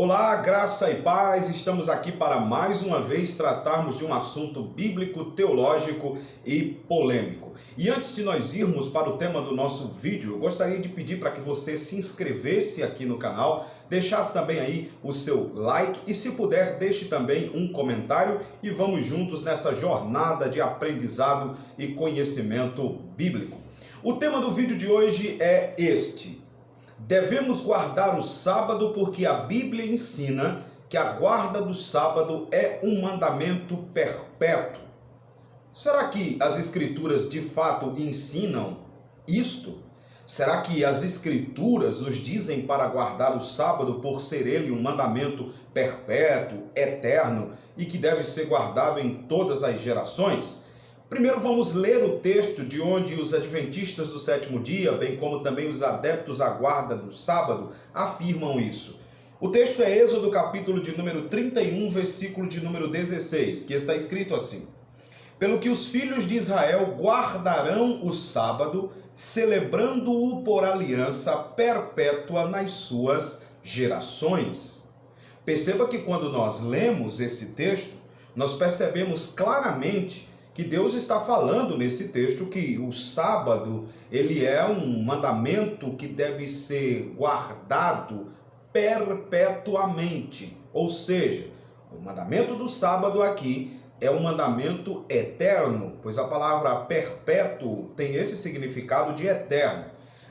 Olá, graça e paz, estamos aqui para mais uma vez tratarmos de um assunto bíblico, teológico e polêmico. E antes de nós irmos para o tema do nosso vídeo, eu gostaria de pedir para que você se inscrevesse aqui no canal, deixasse também aí o seu like e, se puder, deixe também um comentário e vamos juntos nessa jornada de aprendizado e conhecimento bíblico. O tema do vídeo de hoje é este: devemos guardar o sábado porque a Bíblia ensina que a guarda do sábado é um mandamento perpétuo. Será que as Escrituras de fato ensinam isto? Será que as Escrituras nos dizem para guardar o sábado por ser ele um mandamento perpétuo, eterno e que deve ser guardado em todas as gerações? Primeiro vamos ler o texto de onde os adventistas do sétimo dia, bem como também os adeptos à guarda do sábado, afirmam isso. O texto é Êxodo capítulo de número 31, versículo de número 16, que está escrito assim: pelo que os filhos de Israel guardarão o sábado, celebrando-o por aliança perpétua nas suas gerações. Perceba que quando nós lemos esse texto, nós percebemos claramente que Deus está falando nesse texto que o sábado, ele é um mandamento que deve ser guardado perpetuamente. Ou seja, o mandamento do sábado aqui é um mandamento eterno, pois a palavra perpétuo tem esse significado de eterno.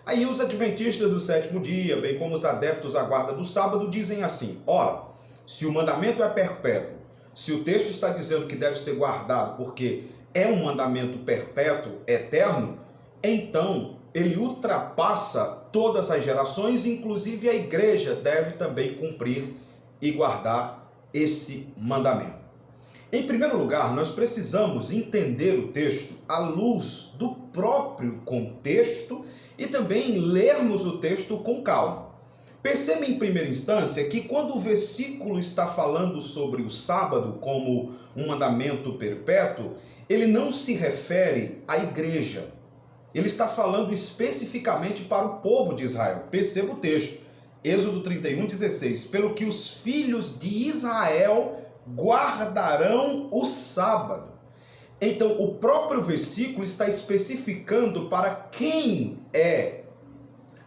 Aí os adventistas do sétimo dia, bem como os adeptos à guarda do sábado, dizem assim: ora, se o mandamento é perpétuo, se o texto está dizendo que deve ser guardado porque é um mandamento perpétuo, eterno, então ele ultrapassa todas as gerações, inclusive a igreja deve também cumprir e guardar esse mandamento. Em primeiro lugar, nós precisamos entender o texto à luz do próprio contexto e também lermos o texto com calma. Perceba em primeira instância que quando o versículo está falando sobre o sábado como um mandamento perpétuo, ele não se refere à igreja. Ele está falando especificamente para o povo de Israel. Perceba o texto, Êxodo 31, 16. Pelo que os filhos de Israel guardarão o sábado. Então, o próprio versículo está especificando para quem é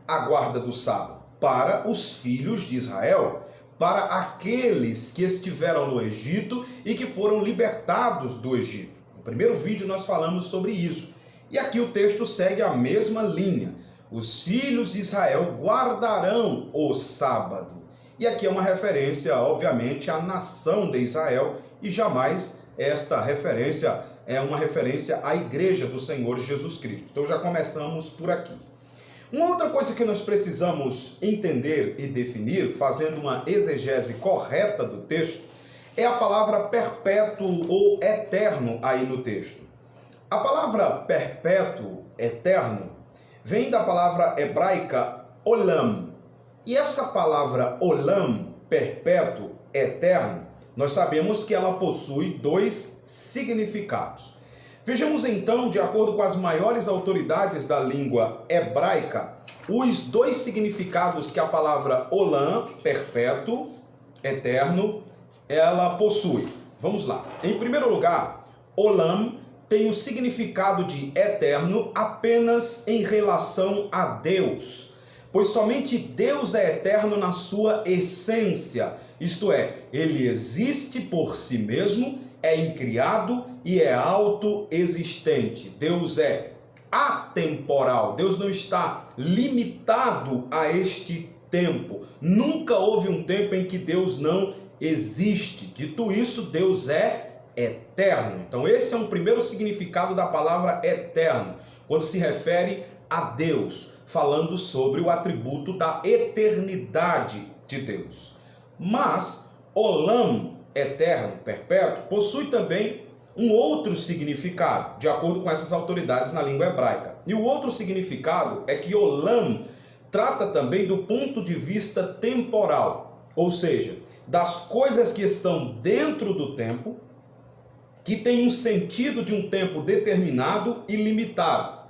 a guarda do sábado. Para os filhos de Israel, para aqueles que estiveram no Egito e que foram libertados do Egito. No primeiro vídeo nós falamos sobre isso. E aqui o texto segue a mesma linha. Os filhos de Israel guardarão o sábado. E aqui é uma referência, obviamente, à nação de Israel, e jamais esta referência é uma referência à igreja do Senhor Jesus Cristo. Então já começamos por aqui. Uma outra coisa que nós precisamos entender e definir, fazendo uma exegese correta do texto, é a palavra perpétuo ou eterno aí no texto. A palavra perpétuo, eterno, vem da palavra hebraica olam. E essa palavra olam, perpétuo, eterno, nós sabemos que ela possui dois significados. Vejamos então, de acordo com as maiores autoridades da língua hebraica, os dois significados que a palavra olam, perpétuo, eterno, ela possui. Vamos lá. Em primeiro lugar, olam tem o significado de eterno apenas em relação a Deus, pois somente Deus é eterno na sua essência, isto é, ele existe por si mesmo, é incriado e é autoexistente. Deus é atemporal, Deus não está limitado a este tempo. Nunca houve um tempo em que Deus não existe. Dito isso, Deus é eterno. Então esse é um primeiro significado da palavra eterno, quando se refere a Deus, falando sobre o atributo da eternidade de Deus. Mas olam, eterno, perpétuo, possui também um outro significado, de acordo com essas autoridades na língua hebraica. E o outro significado é que olam trata também do ponto de vista temporal, ou seja, das coisas que estão dentro do tempo, que tem um sentido de um tempo determinado e limitado.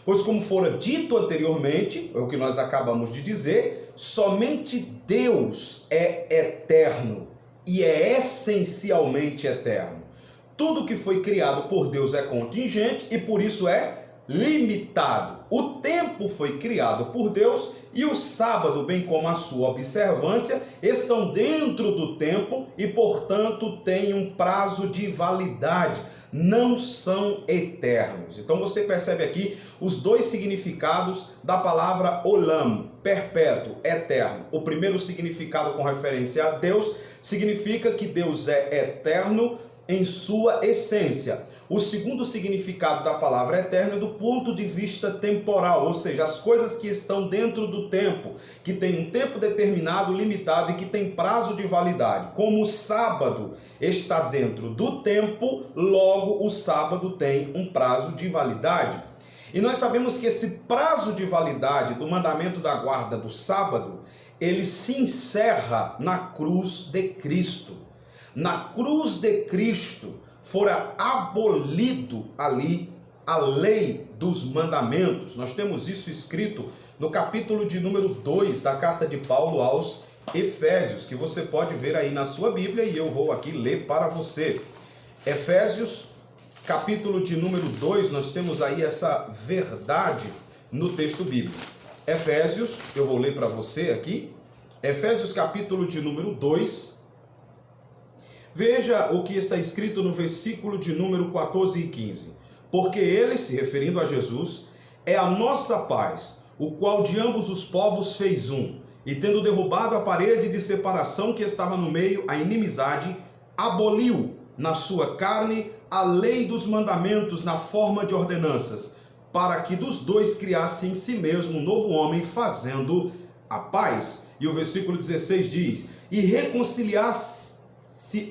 Pois como fora dito anteriormente, é o que nós acabamos de dizer, somente Deus é eterno e é essencialmente eterno. Tudo que foi criado por Deus é contingente e por isso é limitado. O tempo foi criado por Deus e o sábado, bem como a sua observância, estão dentro do tempo e, portanto, têm um prazo de validade. Não são eternos. Então você percebe aqui os dois significados da palavra olam, perpétuo, eterno. O primeiro significado com referência a Deus significa que Deus é eterno em sua essência. O segundo significado da palavra eterno é do ponto de vista temporal, ou seja, as coisas que estão dentro do tempo, que tem um tempo determinado, limitado e que tem prazo de validade. Como o sábado está dentro do tempo, logo o sábado tem um prazo de validade. E nós sabemos que esse prazo de validade do mandamento da guarda do sábado, ele se encerra na cruz de Cristo. Na cruz de Cristo fora abolido ali a lei dos mandamentos. Nós temos isso escrito no capítulo de número 2 da carta de Paulo aos Efésios, que você pode ver aí na sua Bíblia e eu vou aqui ler para você. Efésios, capítulo de número 2, nós temos aí essa verdade no texto bíblico. Efésios, eu vou ler para você aqui. Efésios, capítulo de número 2. Veja o que está escrito no versículo de número 14 e 15. Porque ele, se referindo a Jesus, é a nossa paz, o qual de ambos os povos fez um, e tendo derrubado a parede de separação que estava no meio, a inimizade, aboliu na sua carne a lei dos mandamentos na forma de ordenanças, para que dos dois criasse em si mesmo um novo homem, fazendo a paz. E o versículo 16 diz: e reconciliasse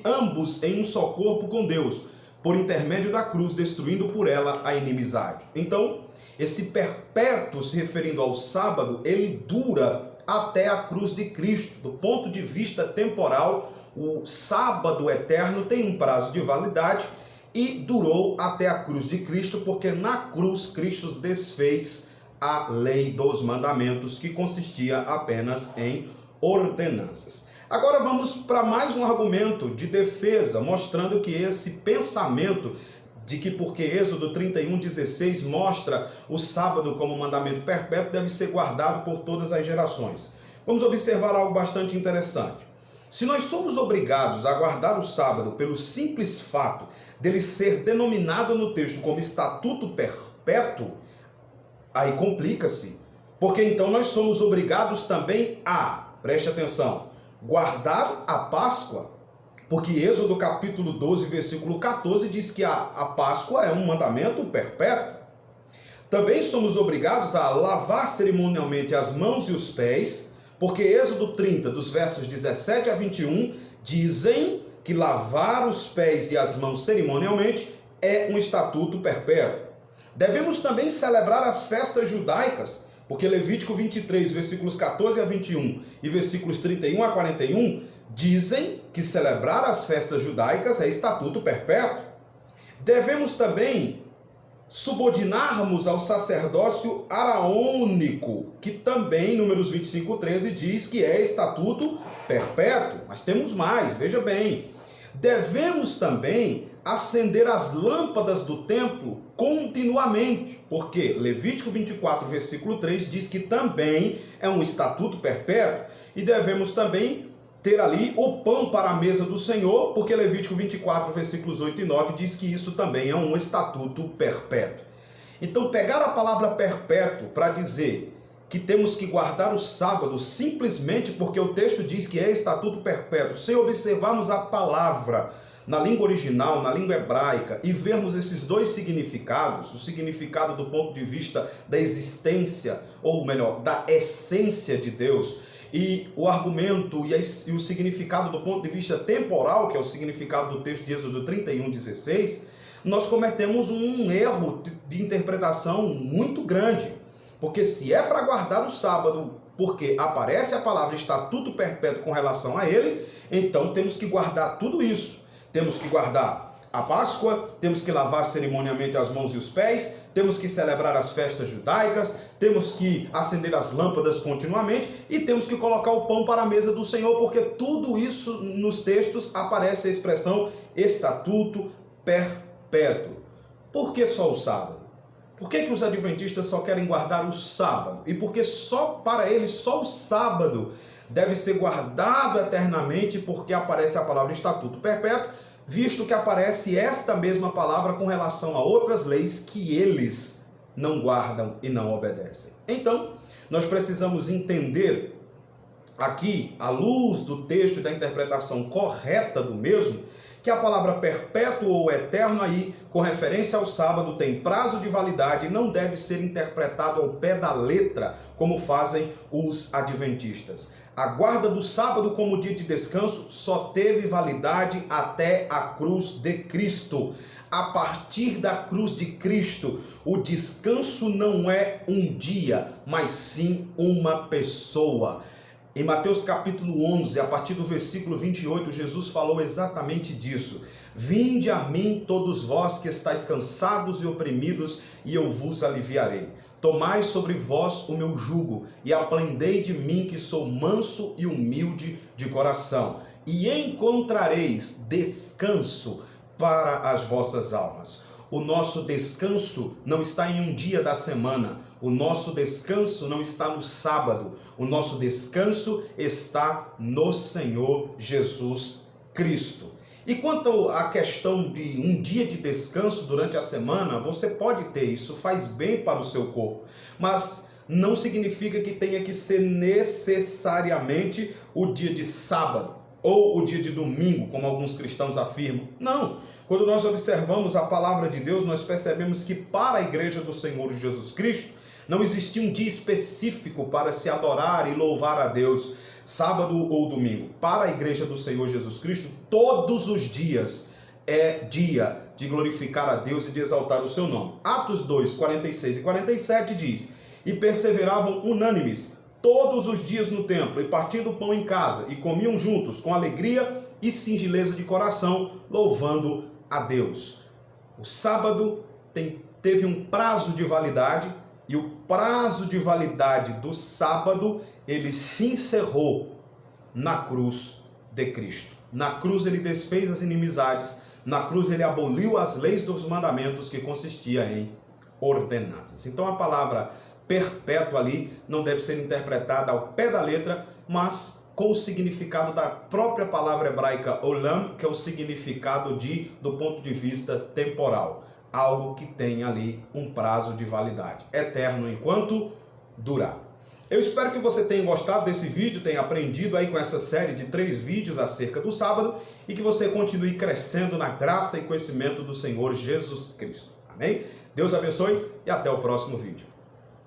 ambos em um só corpo com Deus, por intermédio da cruz, destruindo por ela a inimizade. Então, esse perpétuo, se referindo ao sábado, ele dura até a cruz de Cristo. Do ponto de vista temporal, o sábado eterno tem um prazo de validade e durou até a cruz de Cristo, porque na cruz Cristo desfez a lei dos mandamentos, que consistia apenas em ordenanças. Agora vamos para mais um argumento de defesa, mostrando que esse pensamento de que porque Êxodo 31:16 mostra o sábado como mandamento perpétuo, deve ser guardado por todas as gerações. Vamos observar algo bastante interessante. Se nós somos obrigados a guardar o sábado pelo simples fato dele ser denominado no texto como estatuto perpétuo, aí complica-se, porque então nós somos obrigados também a, preste atenção, guardar a Páscoa, porque Êxodo capítulo 12, versículo 14 diz que a Páscoa é um mandamento perpétuo. Também somos obrigados a lavar cerimonialmente as mãos e os pés, porque Êxodo 30, dos versos 17 a 21, dizem que lavar os pés e as mãos cerimonialmente é um estatuto perpétuo. Devemos também celebrar as festas judaicas, porque Levítico 23, versículos 14 a 21 e versículos 31 a 41 dizem que celebrar as festas judaicas é estatuto perpétuo. Devemos também subordinarmos ao sacerdócio araônico, que também, Números 25:13, diz que é estatuto perpétuo. Mas temos mais, veja bem. Devemos também acender as lâmpadas do templo continuamente, porque Levítico 24, versículo 3 diz que também é um estatuto perpétuo, e devemos também ter ali o pão para a mesa do Senhor, porque Levítico 24, versículos 8 e 9 diz que isso também é um estatuto perpétuo. Então, pegar a palavra perpétuo para dizer que temos que guardar o sábado simplesmente porque o texto diz que é estatuto perpétuo, sem observarmos a palavra na língua original, na língua hebraica, e vermos esses dois significados, o significado do ponto de vista da existência, ou melhor, da essência de Deus, e o argumento e o significado do ponto de vista temporal, que é o significado do texto de Êxodo 31:16, nós cometemos um erro de interpretação muito grande. Porque se é para guardar o sábado, porque aparece a palavra estatuto perpétuo com relação a ele, então temos que guardar tudo isso. Temos que guardar a Páscoa, temos que lavar cerimonialmente as mãos e os pés, temos que celebrar as festas judaicas, temos que acender as lâmpadas continuamente e temos que colocar o pão para a mesa do Senhor, porque tudo isso nos textos aparece a expressão estatuto perpétuo. Por que só o sábado? Por que os adventistas só querem guardar o sábado? E por que só para eles só o sábado deve ser guardado eternamente, porque aparece a palavra estatuto perpétuo, visto que aparece esta mesma palavra com relação a outras leis que eles não guardam e não obedecem. Então, nós precisamos entender aqui, à luz do texto e da interpretação correta do mesmo, que a palavra perpétuo ou eterno aí, com referência ao sábado, tem prazo de validade e não deve ser interpretado ao pé da letra, como fazem os adventistas. A guarda do sábado como dia de descanso só teve validade até a cruz de Cristo. A partir da cruz de Cristo, o descanso não é um dia, mas sim uma pessoa. Em Mateus capítulo 11, a partir do versículo 28, Jesus falou exatamente disso. Vinde a mim todos vós que estáis cansados e oprimidos, e eu vos aliviarei. Tomai sobre vós o meu jugo, e aprendei de mim que sou manso e humilde de coração, e encontrareis descanso para as vossas almas. O nosso descanso não está em um dia da semana. O nosso descanso não está no sábado. O nosso descanso está no Senhor Jesus Cristo. E quanto à questão de um dia de descanso durante a semana, você pode ter, isso faz bem para o seu corpo. Mas não significa que tenha que ser necessariamente o dia de sábado ou o dia de domingo, como alguns cristãos afirmam. Não. Quando nós observamos a palavra de Deus, nós percebemos que para a igreja do Senhor Jesus Cristo, não existia um dia específico para se adorar e louvar a Deus, sábado ou domingo. Para a igreja do Senhor Jesus Cristo, todos os dias é dia de glorificar a Deus e de exaltar o seu nome. Atos 2, 46 e 47 diz: E perseveravam unânimes todos os dias no templo, e partindo o pão em casa, e comiam juntos com alegria e singeleza de coração, louvando a Deus. O sábado teve um prazo de validade, e o prazo de validade do sábado, ele se encerrou na cruz de Cristo. Na cruz ele desfez as inimizades, na cruz ele aboliu as leis dos mandamentos, que consistia em ordenanças. Então a palavra perpétuo ali não deve ser interpretada ao pé da letra, mas com o significado da própria palavra hebraica olam, que é o significado do ponto de vista temporal. Algo que tem ali um prazo de validade, eterno enquanto durar. Eu espero que você tenha gostado desse vídeo, tenha aprendido aí com essa série de 3 vídeos acerca do sábado e que você continue crescendo na graça e conhecimento do Senhor Jesus Cristo. Amém? Deus abençoe e até o próximo vídeo.